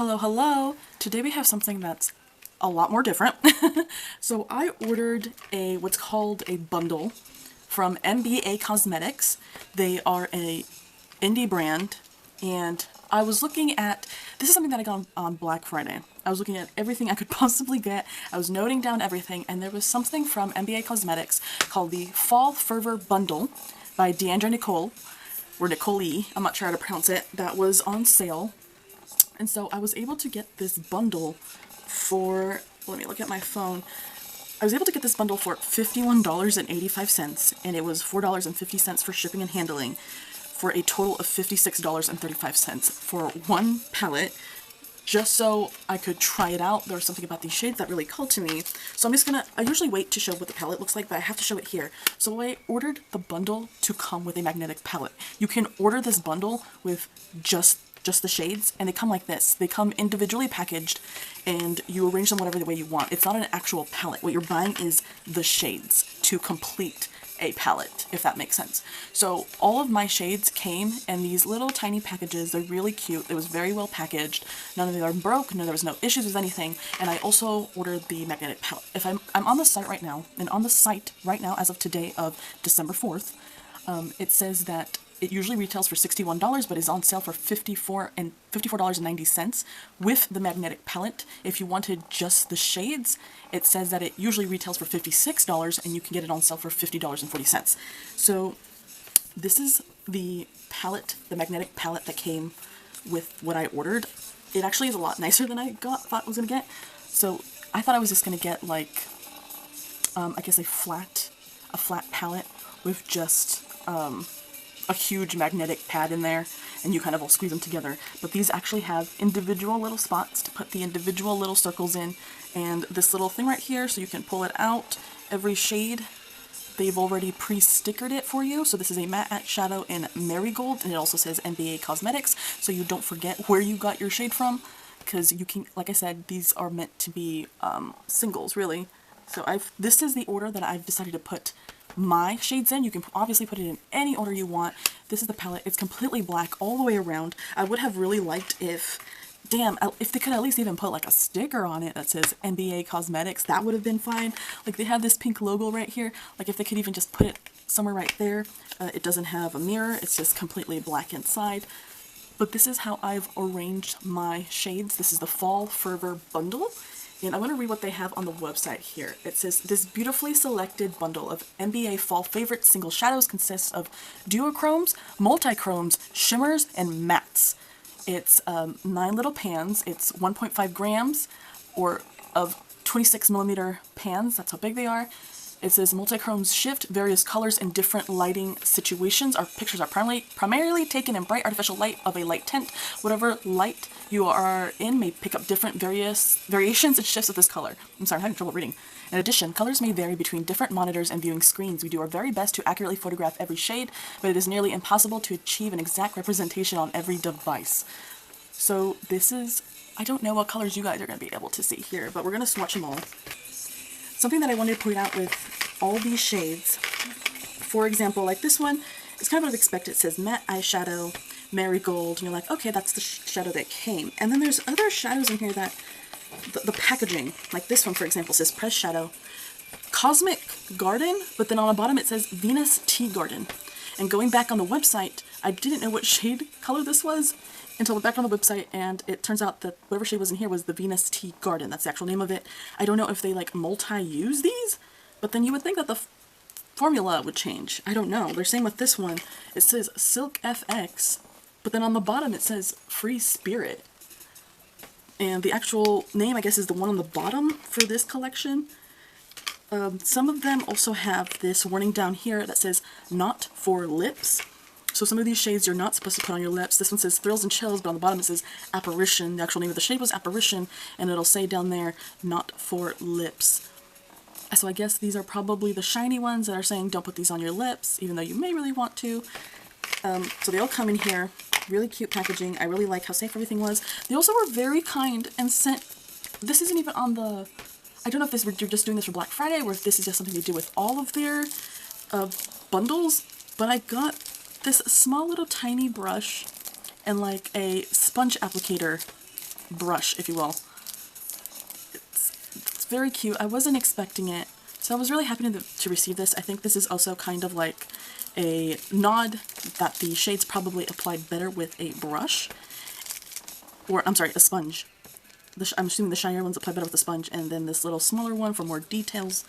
Hello, hello! Today we have something that's a lot more different. So I ordered what's called a bundle from MBA Cosmetics. They are a indie brand, and I was looking at, this is something that I got on Black Friday. I was looking at everything I could possibly get. I was noting down everything, and there was something from MBA Cosmetics called the Fall Fervor Bundle by Deandra or Nicoleee, I'm not sure how to pronounce it, that was on sale. And so I was able to get this bundle for, let me look at my phone. I was able to get this bundle for $51.85, and it was $4.50 for shipping and handling, for a total of $56.35 for one palette, just so I could try it out. There was something about these shades that really called to me. So I'm just gonna, I usually wait to show what the palette looks like, but I have to show it here. So I ordered the bundle to come with a magnetic palette. You can order this bundle with just the shades, and they come like this. They come individually packaged, and you arrange them whatever the way you want. It's not an actual palette. What you're buying is the shades to complete a palette, if that makes sense. So all of my shades came in these little tiny packages. They're really cute. It was very well packaged. None of them broke. No, there was no issues with anything. And I also ordered the magnetic palette. If I'm on the site right now, and on the site right now, as of today of December 4th, it says that it usually retails for $61, but is on sale for $54.90 with the magnetic palette. If you wanted just the shades, it says that it usually retails for $56, and you can get it on sale for $50.40. So this is the palette, the magnetic palette that came with what I ordered. It actually is a lot nicer than I thought I was gonna get. So I thought I was just gonna get like, I guess a flat palette with just a huge magnetic pad in there, and you kind of all squeeze them together. But these actually have individual little spots to put the individual little circles in, and this little thing right here, so you can pull it out. Every shade, they've already pre-stickered it for you. So this is a matte shadow in Marigold, and it also says MBA Cosmetics, so you don't forget where you got your shade from, because you can, like I said, these are meant to be singles, really. So this is the order that I've decided to put my shades in. You can obviously put it in any order you want. This is the palette. It's completely black all the way around. I would have really liked if they could at least even put like a sticker on it that says MBA Cosmetics. That would have been fine. Like, they have this pink logo right here. Like, if they could even just put it somewhere right there. It doesn't have a mirror. It's just completely black inside. But this is how I've arranged my shades. This is the Fall Fervor Bundle. And I want to read what they have on the website here. It says, this beautifully selected bundle of MBA fall favorite single shadows consists of duochromes, multichromes, shimmers, and mattes. It's 9 little pans. It's 1.5 grams of 26 millimeter pans. That's how big they are. It says multichromes shift various colors in different lighting situations. Our pictures are primarily taken in bright artificial light of a light tint. Whatever light you are in may pick up different variations and shifts of this color. I'm sorry, I'm having trouble reading. In addition, colors may vary between different monitors and viewing screens. We do our very best to accurately photograph every shade, but it is nearly impossible to achieve an exact representation on every device. So this is, I don't know what colors you guys are going to be able to see here, but we're going to swatch them all. Something that I wanted to point out with all these shades, for example, like this one, it's kind of what I expected. It says matte eyeshadow, Marigold, and you're like, okay, that's the shadow that came. And then there's other shadows in here that, the packaging, like this one, for example, says pressed shadow, Cosmic Garden, but then on the bottom it says Venus Tea Garden. And going back on the website, I didn't know what shade color this was until I back on the website, and it turns out that whatever shade was in here was the Venus Tea Garden. That's the actual name of it. I don't know if they like multi-use these, but then you would think that the formula would change. I don't know. They're saying with this one, it says Silk FX, but then on the bottom it says Free Spirit. And the actual name, I guess, is the one on the bottom for this collection. Some of them also have this warning down here that says not for lips. So some of these shades you're not supposed to put on your lips. This one says Thrills and Chills, but on the bottom it says Apparition. The actual name of the shade was Apparition, and it'll say down there, not for lips. So I guess these are probably the shiny ones that are saying don't put these on your lips, even though you may really want to. So they all come in here. Really cute packaging. I really like how safe everything was. They also were very kind and sent, this isn't even on the, I don't know if you're just doing this for Black Friday or if this is just something to do with all of their bundles, but I got this small little tiny brush and like a sponge applicator brush, if you will. It's very cute. I wasn't expecting it, so I was really happy to receive this. I think this is also kind of like a nod that the shades probably applied better with a brush, or I'm sorry, a sponge. I'm assuming the shinier ones apply better with a sponge, and then this little smaller one for more details.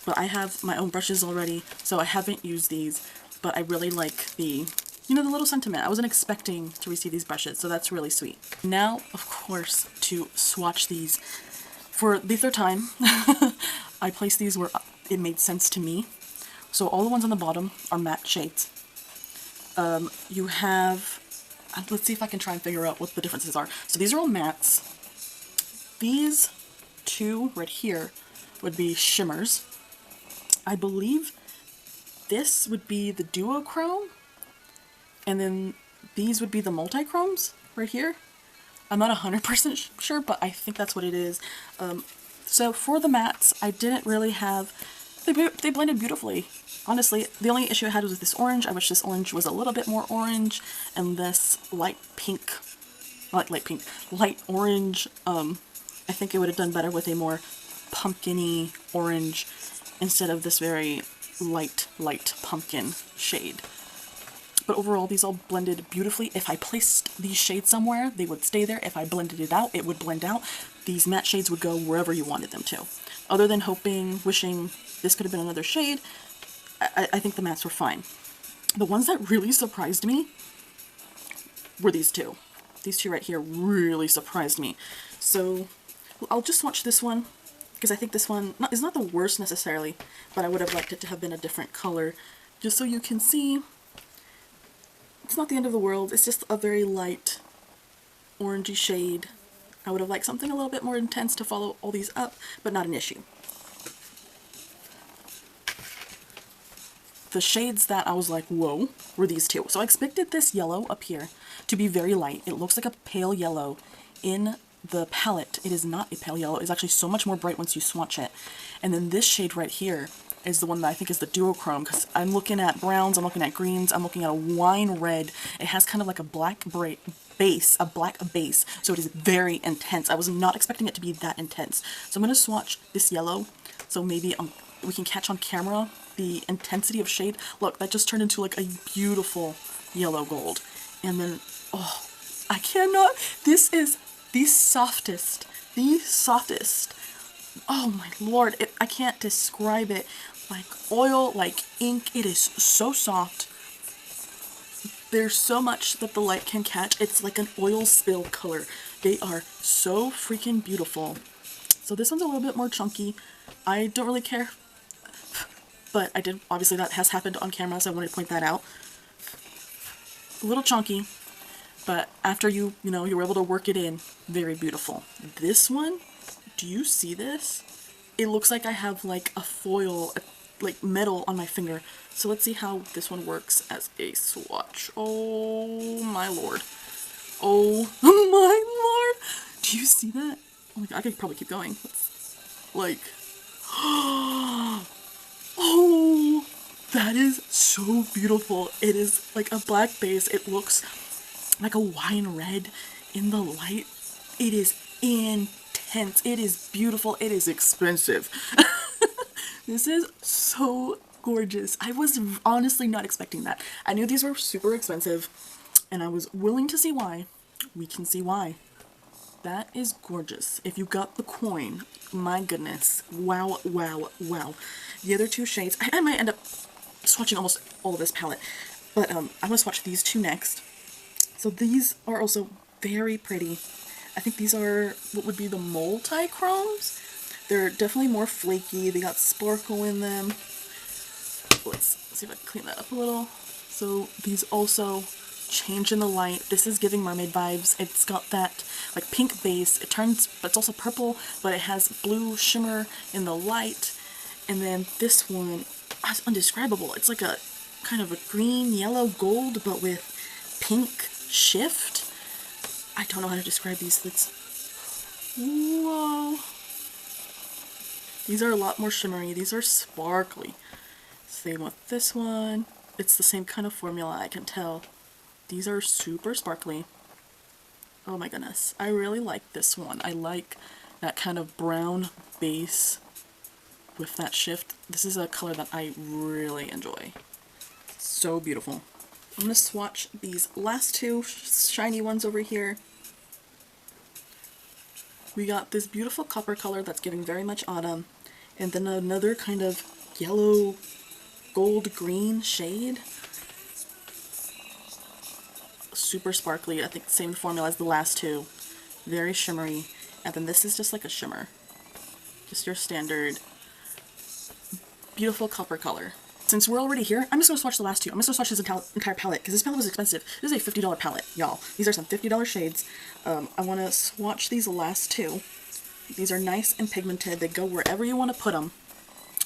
But I have my own brushes already, so I haven't used these, but I really like the, you know, the little sentiment. I wasn't expecting to receive these brushes, so that's really sweet. Now, of course, to swatch these for the third time. I placed these where it made sense to me. So all the ones on the bottom are matte shades. You have, let's see if I can try and figure out what the differences are. So these are all mattes. These two right here would be shimmers. I believe this would be the duochrome, and then these would be the multichromes right here. I'm not 100% sure, but I think that's what it is. So for the mattes, I didn't really have, they blended beautifully. Honestly, the only issue I had was with this orange. I wish this orange was a little bit more orange, and this light pink, not light pink, light orange, I think it would have done better with a more pumpkin-y orange instead of this very light pumpkin shade. But overall, these all blended beautifully. If I placed these shades somewhere, they would stay there. If I blended it out, it would blend out. These matte shades would go wherever you wanted them to. Other than hoping, wishing this could have been another shade, I think the mattes were fine. The ones that really surprised me were these two. These two right here really surprised me. So I'll just swatch this one, because I think this one is not the worst necessarily, but I would have liked it to have been a different color, just so you can see. It's not the end of the world, it's just a very light orangey shade. I would have liked something a little bit more intense to follow all these up, but not an issue. The shades that I was like, whoa, were these two. So I expected this yellow up here to be very light. It looks like a pale yellow in the palette. It is not a pale yellow. It's actually so much more bright once you swatch it. And then this shade right here is the one that I think is the duochrome, because I'm looking at browns, I'm looking at greens, I'm looking at a wine red. It has kind of like a black base, so it is very intense. I was not expecting it to be that intense. So I'm going to swatch this yellow, so maybe we can catch on camera the intensity of shade. Look, that just turned into like a beautiful yellow gold. And then, oh, I cannot, this is the softest, oh my lord, I can't describe it. Like oil, like ink, it is so soft. There's so much that the light can catch. It's like an oil spill color. They are so freaking beautiful. So this one's a little bit more chunky. I don't really care, but I did, obviously that has happened on camera, so I wanted to point that out. A little chunky, but after you were able to work it in, very beautiful. This one, do you see this? It looks like I have like a foil, like metal on my finger. So let's see how this one works as a swatch. Oh my lord. Oh my lord. Do you see that? Oh my god, I could probably keep going. Like, oh, that is so beautiful. It is like a black base. It looks like a wine red in the light. It is intense. It is beautiful. It is expensive. This is so gorgeous. I was honestly not expecting that. I knew these were super expensive, and I was willing to see why. We can see why. That is gorgeous. If you got the coin, my goodness. Wow, wow, wow. The other two shades, I might end up swatching almost all of this palette, but I'm going to swatch these two next. So these are also very pretty. I think these are what would be the multichromes. They're definitely more flaky. They got sparkle in them. Let's see if I can clean that up a little. So these also change in the light. This is giving mermaid vibes. It's got that like pink base. It turns, but it's also purple, but it has blue shimmer in the light. And then this one, it's undescribable. It's like a kind of a green, yellow, gold, but with pink shift. I don't know how to describe these. It's, whoa. These are a lot more shimmery. These are sparkly. Same with this one. It's the same kind of formula, I can tell. These are super sparkly. Oh my goodness. I really like this one. I like that kind of brown base with that shift. This is a color that I really enjoy. So beautiful. I'm going to swatch these last two shiny ones over here. We got this beautiful copper color that's giving very much autumn, and then another kind of yellow gold green shade. Super sparkly. I think the same formula as the last two. Very shimmery. And then this is just like a shimmer. Just your standard beautiful copper color. Since we're already here, I'm just going to swatch the last two. I'm just going to swatch this entire palette, because this palette was expensive. This is a $50 palette, y'all. These are some $50 shades. I want to swatch these last two. These are nice and pigmented. They go wherever you want to put them.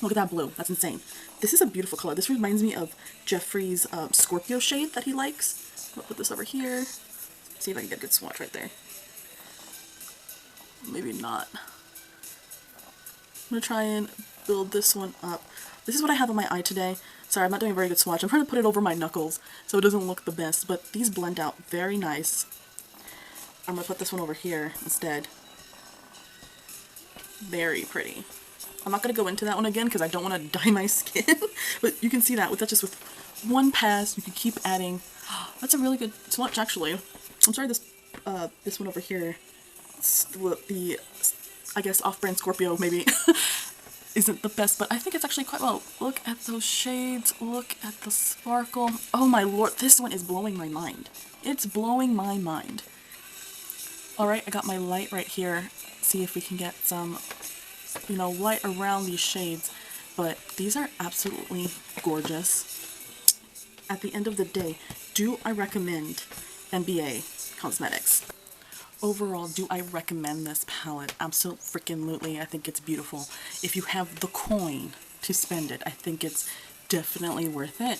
Look at that blue. That's insane. This is a beautiful color. This reminds me of Jeffrey's Scorpio shade that he likes. I'll put this over here. See if I can get a good swatch right there. Maybe not. I'm going to try and build this one up. This is what I have on my eye today. Sorry, I'm not doing a very good swatch. I'm trying to put it over my knuckles so it doesn't look the best, but these blend out very nice. I'm going to put this one over here instead. Very pretty. I'm not going to go into that one again because I don't want to dye my skin, but you can see that just with one pass, you can keep adding. That's a really good swatch, actually. I'm sorry, this one over here, the, I guess, off-brand Scorpio, maybe, isn't the best, but I think it's actually quite well. Look at those shades. Look at the sparkle. Oh my lord, this one is blowing my mind. It's blowing my mind. Alright, I got my light right here. See if we can get some, you know, light around these shades. But these are absolutely gorgeous. At the end of the day, do I recommend MBA Cosmetics? Overall, do I recommend this palette? Absolutely. I think it's beautiful. If you have the coin to spend it, I think it's definitely worth it.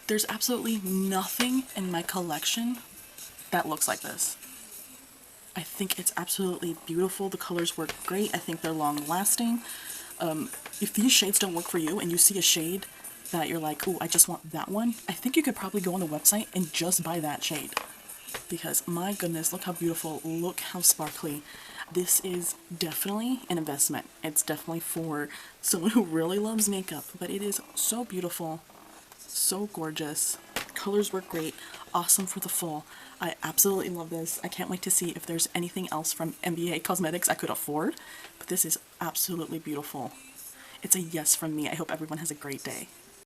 There's absolutely nothing in my collection that looks like this. I think it's absolutely beautiful. The colors work great. I think they're long lasting. If these shades don't work for you and you see a shade that you're like, ooh, I just want that one, I think you could probably go on the website and just buy that shade. Because my goodness, look how beautiful, look how sparkly. This is definitely an investment. It's definitely for someone who really loves makeup, but it is so beautiful, so gorgeous. Colors work great, awesome for the fall. I absolutely love this. I can't wait to see if there's anything else from MBA Cosmetics I could afford, but this is absolutely beautiful. It's a yes from me. I hope everyone has a great day.